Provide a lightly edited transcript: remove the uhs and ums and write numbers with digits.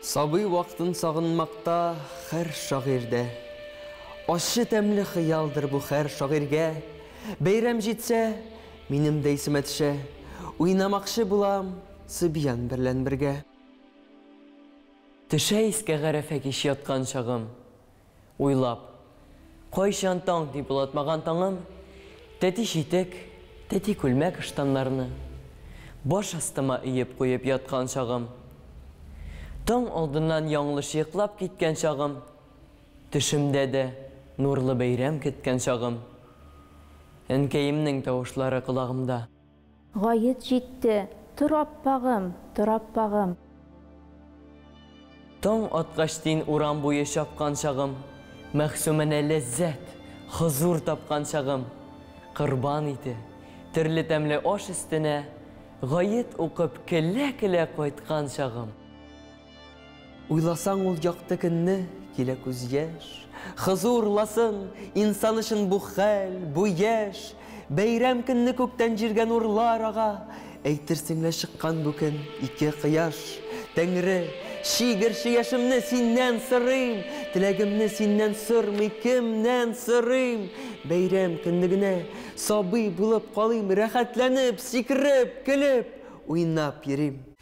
Сабый вақтын сағынмақта хәр шағирде. Ашы тәмлі хыялдыр бұ хәр шағирге. Бәйрәм жетсе, минем дейсім әтші. Уйнамақшы бұлам, сыбиян бірлән бірге. Түшә искә ғәрәфә кеш ятқан шағым. Уйлап, қойшан таң деп бұлатмаған таңым. Тәти шитік, тәти күлмәк ыштанларны. Баш астыма иеп қойып ятқан шағым. Таң алдынан яңлыш йыклап киткән шағым. Төшемдә дә нурлы бәйрәм көткән шағым. Әнкәйемнең тавышлары құлағымда. Гает җитте, тор аппагым, тор аппагым. Таң аткач тин урам буе шапкан шағым. Мәхсүмәнә ләззәт, хозур тапкан шағым. Корбан ите, төрле тәмле аш өстенә гает укып келә-келә кайткан шағым. Уйласаң ул яқты көнне килә күз яш. Хызурласын инсан өчен бу хәл, бу яш. Бәйрәм көнне күктән җиргә нурлар ага. Әйтерсең лә чыккан бу көн ике кояш. Тәңре, шигырчы яшемне синнән сорыйм. Теләгемне синнән сормый кемнән сорыйм. Бәйрәм көнне генә сабый булып калыйм, рәхәтләнеп, сикереп, көлеп, уйнап йөрим.